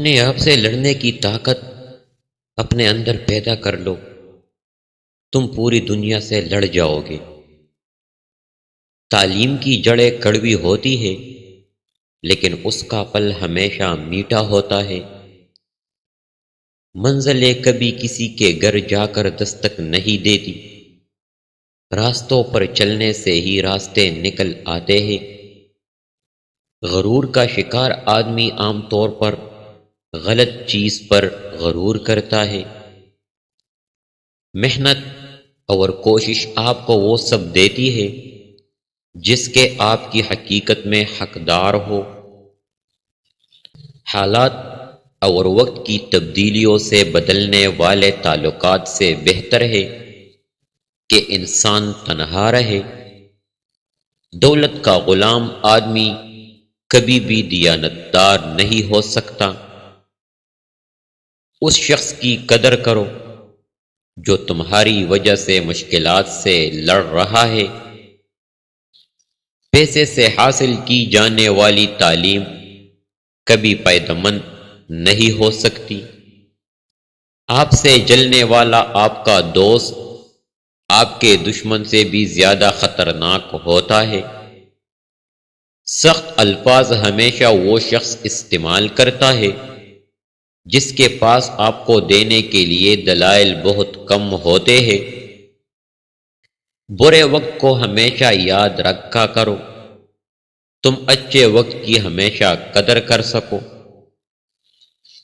اپنے آپ سے لڑنے کی طاقت اپنے اندر پیدا کر لو، تم پوری دنیا سے لڑ جاؤ گے۔ تعلیم کی جڑیں کڑوی ہوتی ہے، لیکن اس کا پل ہمیشہ میٹھا ہوتا ہے۔ منزلیں کبھی کسی کے گھر جا کر دستک نہیں دیتی، راستوں پر چلنے سے ہی راستے نکل آتے ہیں۔ غرور کا شکار آدمی عام طور پر غلط چیز پر غرور کرتا ہے۔ محنت اور کوشش آپ کو وہ سب دیتی ہے جس کے آپ کی حقیقت میں حقدار ہو۔ حالات اور وقت کی تبدیلیوں سے بدلنے والے تعلقات سے بہتر ہے کہ انسان تنہا رہے۔ دولت کا غلام آدمی کبھی بھی دیانتدار نہیں ہو سکتا۔ اس شخص کی قدر کرو جو تمہاری وجہ سے مشکلات سے لڑ رہا ہے۔ پیسے سے حاصل کی جانے والی تعلیم کبھی فائدہ مند نہیں ہو سکتی۔ آپ سے جلنے والا آپ کا دوست آپ کے دشمن سے بھی زیادہ خطرناک ہوتا ہے۔ سخت الفاظ ہمیشہ وہ شخص استعمال کرتا ہے جس کے پاس آپ کو دینے کے لیے دلائل بہت کم ہوتے ہیں۔ برے وقت کو ہمیشہ یاد رکھا کرو، تم اچھے وقت کی ہمیشہ قدر کر سکو۔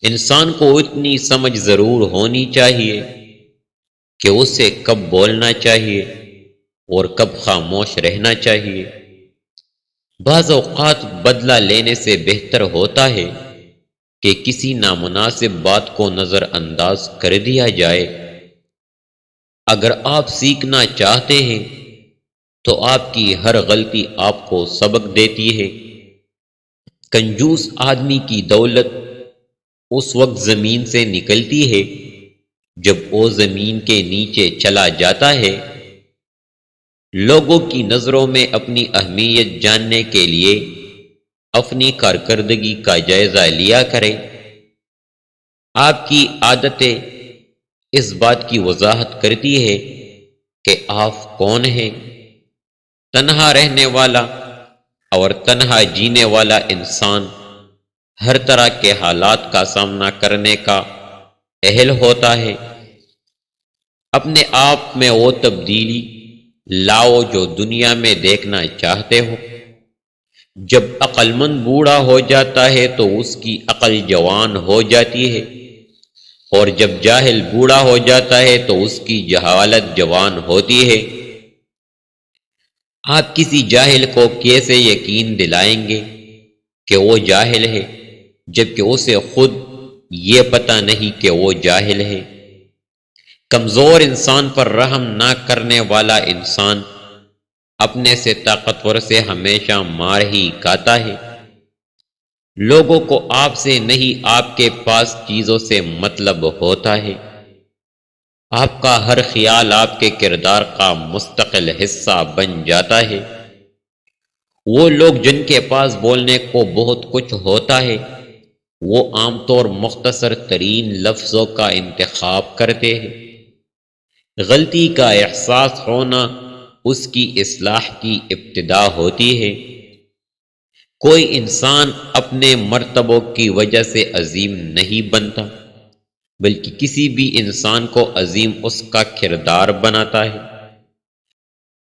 انسان کو اتنی سمجھ ضرور ہونی چاہیے کہ اسے کب بولنا چاہیے اور کب خاموش رہنا چاہیے۔ بعض اوقات بدلہ لینے سے بہتر ہوتا ہے کہ کسی نامناسب بات کو نظر انداز کر دیا جائے۔ اگر آپ سیکھنا چاہتے ہیں تو آپ کی ہر غلطی آپ کو سبق دیتی ہے۔ کنجوس آدمی کی دولت اس وقت زمین سے نکلتی ہے جب وہ زمین کے نیچے چلا جاتا ہے۔ لوگوں کی نظروں میں اپنی اہمیت جاننے کے لیے اپنی کارکردگی کا جائزہ لیا کریں۔ آپ کی عادتیں اس بات کی وضاحت کرتی ہے کہ آپ کون ہیں۔ تنہا رہنے والا اور تنہا جینے والا انسان ہر طرح کے حالات کا سامنا کرنے کا اہل ہوتا ہے۔ اپنے آپ میں وہ تبدیلی لاؤ جو دنیا میں دیکھنا چاہتے ہو۔ جب عقل مند بوڑھا ہو جاتا ہے تو اس کی عقل جوان ہو جاتی ہے، اور جب جاہل بوڑھا ہو جاتا ہے تو اس کی جہالت جوان ہوتی ہے۔ آپ کسی جاہل کو کیسے یقین دلائیں گے کہ وہ جاہل ہے جبکہ اسے خود یہ پتہ نہیں کہ وہ جاہل ہے؟ کمزور انسان پر رحم نہ کرنے والا انسان اپنے سے طاقتور سے ہمیشہ مار ہی کھاتا ہے۔ لوگوں کو آپ سے نہیں آپ کے پاس چیزوں سے مطلب ہوتا ہے۔ آپ کا ہر خیال آپ کے کردار کا مستقل حصہ بن جاتا ہے۔ وہ لوگ جن کے پاس بولنے کو بہت کچھ ہوتا ہے وہ عام طور مختصر ترین لفظوں کا انتخاب کرتے ہیں۔ غلطی کا احساس ہونا اس کی اصلاح کی ابتدا ہوتی ہے۔ کوئی انسان اپنے مرتبوں کی وجہ سے عظیم نہیں بنتا، بلکہ کسی بھی انسان کو عظیم اس کا کردار بناتا ہے۔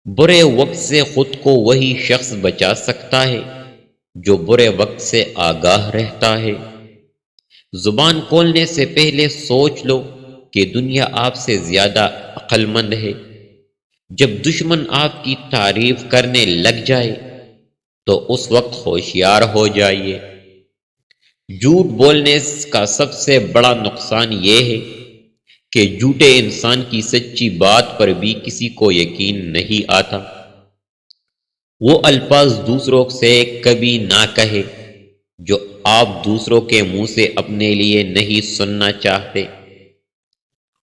برے وقت سے خود کو وہی شخص بچا سکتا ہے جو برے وقت سے آگاہ رہتا ہے۔ زبان کھولنے سے پہلے سوچ لو کہ دنیا آپ سے زیادہ عقل مند ہے۔ جب دشمن آپ کی تعریف کرنے لگ جائے تو اس وقت ہوشیار ہو جائیے۔ جھوٹ بولنے کا سب سے بڑا نقصان یہ ہے کہ جھوٹے انسان کی سچی بات پر بھی کسی کو یقین نہیں آتا۔ وہ الفاظ دوسروں سے کبھی نہ کہے جو آپ دوسروں کے منہ سے اپنے لیے نہیں سننا چاہتے۔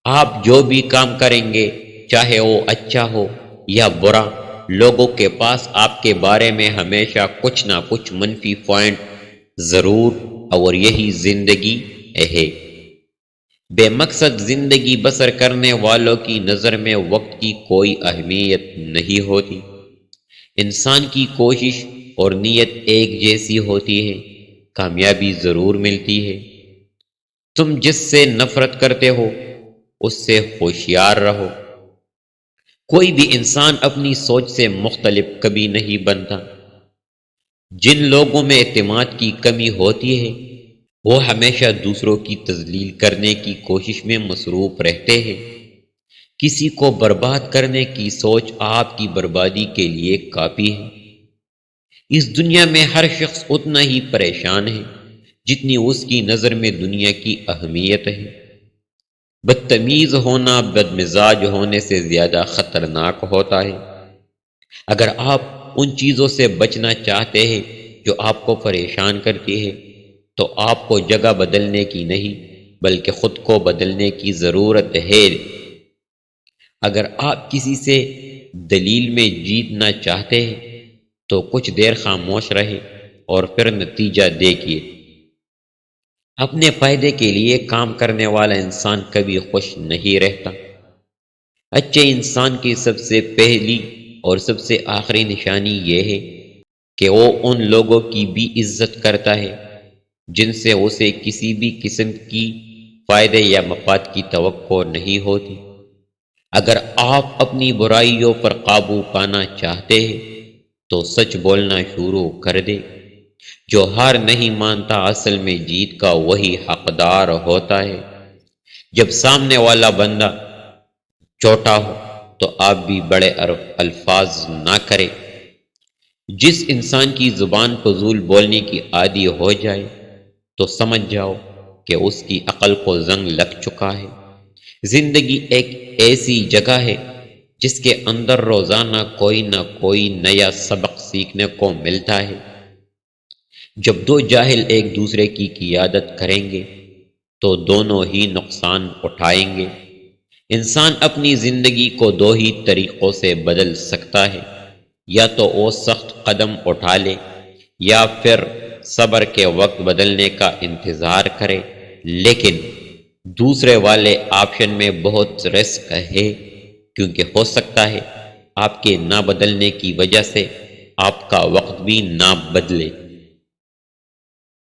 آپ جو بھی کام کریں گے چاہے وہ اچھا ہو یا برا، لوگوں کے پاس آپ کے بارے میں ہمیشہ کچھ نہ کچھ منفی پوائنٹ ضرور، اور یہی زندگی ہے۔ بے مقصد زندگی بسر کرنے والوں کی نظر میں وقت کی کوئی اہمیت نہیں ہوتی۔ انسان کی کوشش اور نیت ایک جیسی ہوتی ہے، کامیابی ضرور ملتی ہے۔ تم جس سے نفرت کرتے ہو اس سے ہوشیار رہو۔ کوئی بھی انسان اپنی سوچ سے مختلف کبھی نہیں بنتا۔ جن لوگوں میں اعتماد کی کمی ہوتی ہے وہ ہمیشہ دوسروں کی تذلیل کرنے کی کوشش میں مصروف رہتے ہیں۔ کسی کو برباد کرنے کی سوچ آپ کی بربادی کے لیے کافی ہے۔ اس دنیا میں ہر شخص اتنا ہی پریشان ہے جتنی اس کی نظر میں دنیا کی اہمیت ہے۔ بدتمیز ہونا بد مزاج ہونے سے زیادہ خطرناک ہوتا ہے۔ اگر آپ ان چیزوں سے بچنا چاہتے ہیں جو آپ کو پریشان کرتی ہے تو آپ کو جگہ بدلنے کی نہیں بلکہ خود کو بدلنے کی ضرورت ہے۔ اگر آپ کسی سے دلیل میں جیتنا چاہتے ہیں تو کچھ دیر خاموش رہے اور پھر نتیجہ دیکھیے۔ اپنے فائدے کے لیے کام کرنے والا انسان کبھی خوش نہیں رہتا۔ اچھے انسان کی سب سے پہلی اور سب سے آخری نشانی یہ ہے کہ وہ ان لوگوں کی بھی عزت کرتا ہے جن سے اسے کسی بھی قسم کی فائدے یا مفاد کی توقع نہیں ہوتی۔ اگر آپ اپنی برائیوں پر قابو پانا چاہتے ہیں تو سچ بولنا شروع کر دیں۔ جو ہار نہیں مانتا اصل میں جیت کا وہی حقدار ہوتا ہے۔ جب سامنے والا بندہ چھوٹا ہو تو آپ بھی بڑے الفاظ نہ کریں۔ جس انسان کی زبان فضول بولنے کی عادی ہو جائے تو سمجھ جاؤ کہ اس کی عقل کو زنگ لگ چکا ہے۔ زندگی ایک ایسی جگہ ہے جس کے اندر روزانہ کوئی نہ کوئی نیا سبق سیکھنے کو ملتا ہے۔ جب دو جاہل ایک دوسرے کی قیادت کریں گے تو دونوں ہی نقصان اٹھائیں گے۔ انسان اپنی زندگی کو دو ہی طریقوں سے بدل سکتا ہے، یا تو وہ سخت قدم اٹھا لے یا پھر صبر کے وقت بدلنے کا انتظار کرے۔ لیکن دوسرے والے آپشن میں بہت رسک ہے، کیونکہ ہو سکتا ہے آپ کے نہ بدلنے کی وجہ سے آپ کا وقت بھی نہ بدلے۔